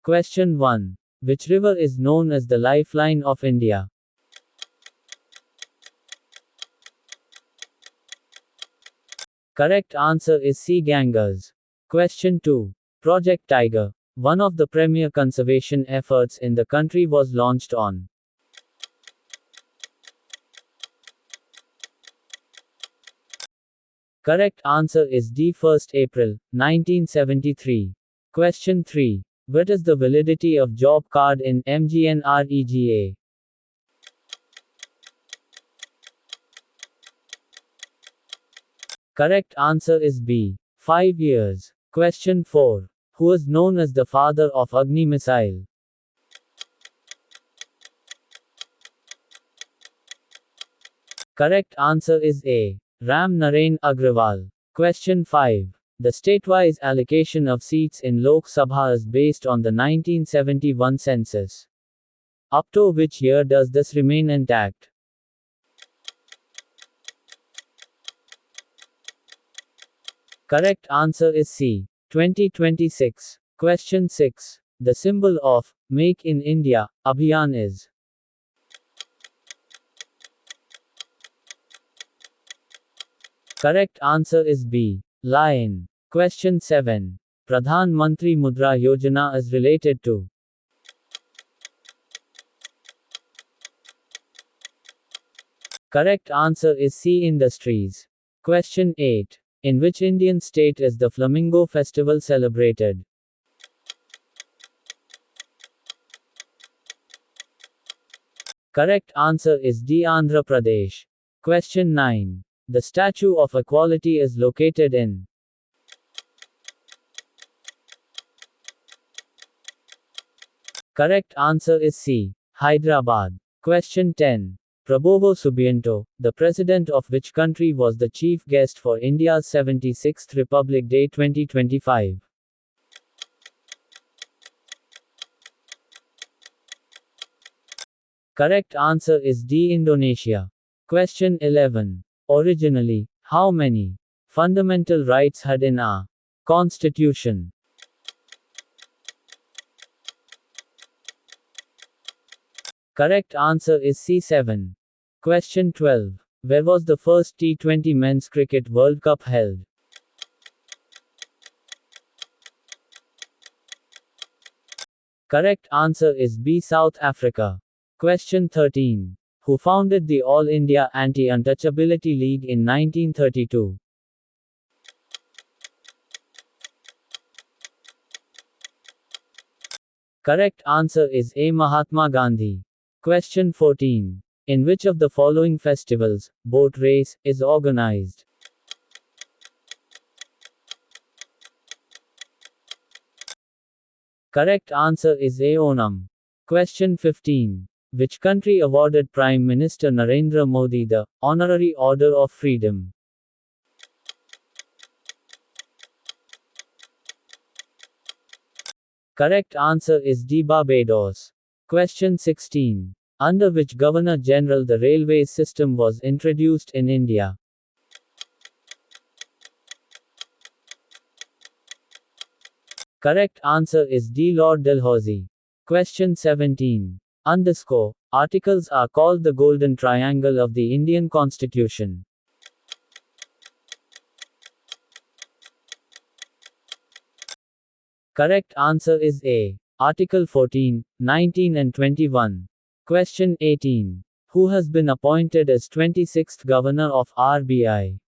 Question 1. Which river is known as the lifeline of India? Correct answer is C. Ganges. Question 2. Project Tiger, one of the premier conservation efforts in the country, was launched on. Correct answer is D. 1st April, 1973. Question 3. What is the validity of job card in MGNREGA? Correct answer is B. 5 years. Question 4. Who is known as the father of Agni missile? Correct answer is A. Ram Narain Agrawal. Question 5. The statewise allocation of seats in Lok Sabha is based on the 1971 census. Up to which year does this remain intact? Correct answer is C. 2026. Question 6. The symbol of Make in India Abhiyan is. Correct answer is B. Lion. Question 7. Pradhan Mantri Mudra Yojana is related to. Correct answer is C. Industries. Question 8. In which Indian state is the Flamingo Festival celebrated? Correct answer is D. Andhra Pradesh. Question 9. The Statue of Equality is located in. Correct answer is C. Hyderabad. Question 10. Prabowo Subianto, the president of which country, was the chief guest for India's 76th Republic Day 2025? Correct answer is D. Indonesia. Question 11. Originally, how many fundamental rights had in our Constitution? Correct answer is C7. Question 12. Where was the first T20 Men's Cricket World Cup held? Correct answer is B. South Africa. Question 13. Who founded the All India Anti-Untouchability League in 1932? Correct answer is A. Mahatma Gandhi. Question 14. In which of the following festivals, boat race, is organized? Correct answer is A. Onam. Question 15. Which country awarded Prime Minister Narendra Modi the Honorary Order of Freedom? Correct answer is D. Barbados. Question 16. Under which Governor General the railways system was introduced in India? Correct answer is D. Lord Dalhousie. Question 17. Articles are called the Golden Triangle of the Indian Constitution. Correct answer is A. Article 14, 19 and 21. Question 18. Who has been appointed as 26th Governor of RBI?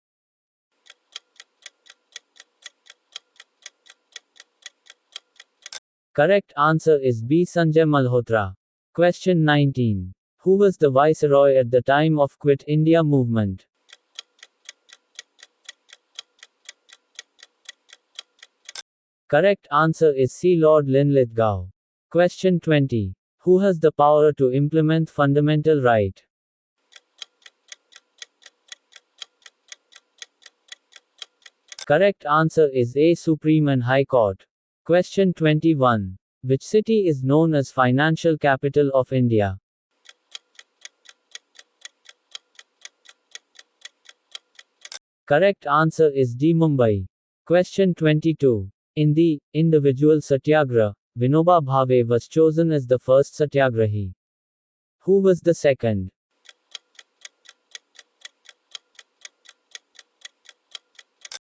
Correct answer is B. Sanjay Malhotra. Question 19. Who was the Viceroy at the time of Quit India movement? Correct answer is C. Lord Linlithgow. Question 20. Who has the power to implement fundamental right? Correct answer is A. Supreme and High Court. Question 21. Which city is known as financial capital of India? Correct answer is D. Mumbai. Question 22. In the individual satyagraha, Vinoba Bhave was chosen as the first Satyagrahi. Who was the second?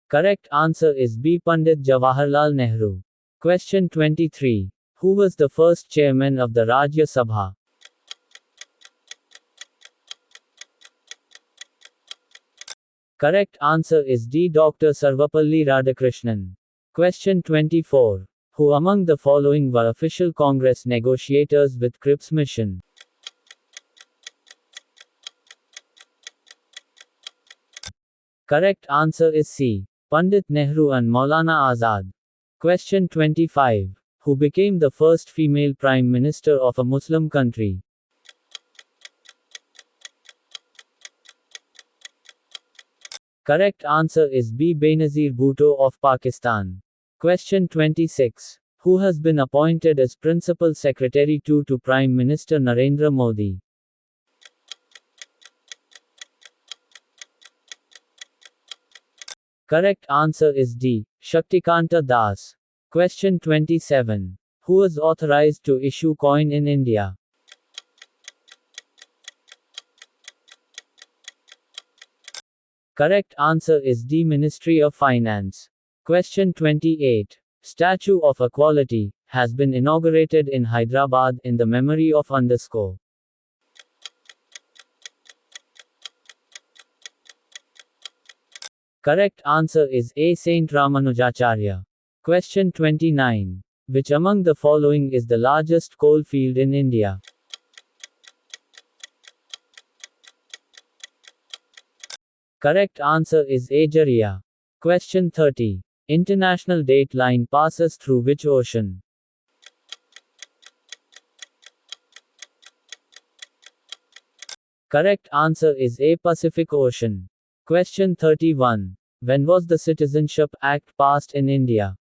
Correct answer is B. Pandit Jawaharlal Nehru. Question 23. Who was the first chairman of the Rajya Sabha? Correct answer is D. Dr. Sarvapalli Radhakrishnan. Question 24. Who among the following were official Congress negotiators with Cripps Mission? Correct answer is C. Pandit Nehru and Maulana Azad. Question 25. Who became the first female Prime Minister of a Muslim country? Correct answer is B. Benazir Bhutto of Pakistan. Question 26. Who has been appointed as Principal Secretary to Prime Minister Narendra Modi? Correct answer is D. Shaktikanta Das. Question 27. Who is authorized to issue coin in India? Correct answer is D. Ministry of Finance. Question 28. Statue of Equality has been inaugurated in Hyderabad in the memory of underscore. Correct answer is A. Saint Ramanujacharya. Question 29. Which among the following is the largest coal field in India? Correct answer is A. Jharia. Question 30. International Date Line passes through which ocean? Correct answer is A. Pacific Ocean. Question 31. When was the Citizenship Act passed in India?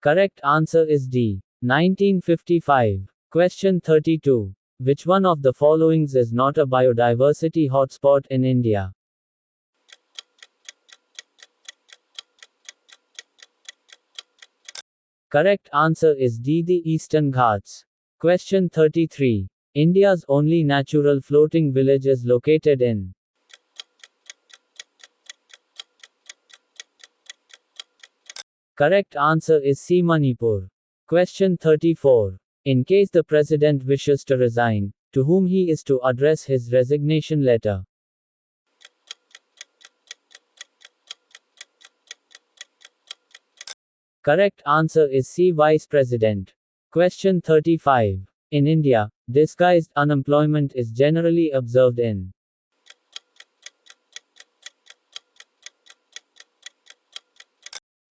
Correct answer is D. 1955. Question 32. Which one of the followings is not a biodiversity hotspot in India? Correct answer is D. The Eastern Ghats. Question 33. India's only natural floating village is located in. Correct answer is C. Manipur. Question 34. In case the president wishes to resign, to whom he is to address his resignation letter? Correct answer is C. Vice President. Question 35. In India, disguised unemployment is generally observed in.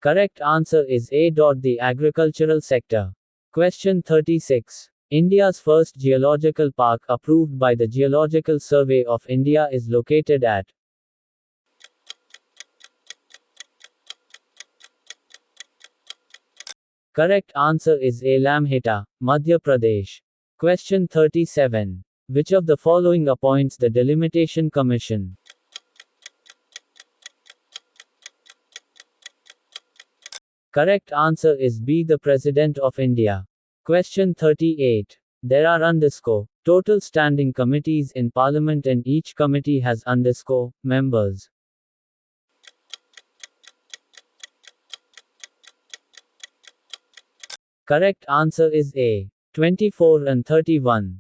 Correct answer is A. The agricultural sector. Question 36. India's first geological park approved by the Geological Survey of India is located at. Correct answer is A. Lamheta, Madhya Pradesh. Question 37. Which of the following appoints the Delimitation Commission? Correct answer is B. The President of India. Question 38. There are total standing committees in Parliament and each committee has members. Correct answer is A. 24 and 31.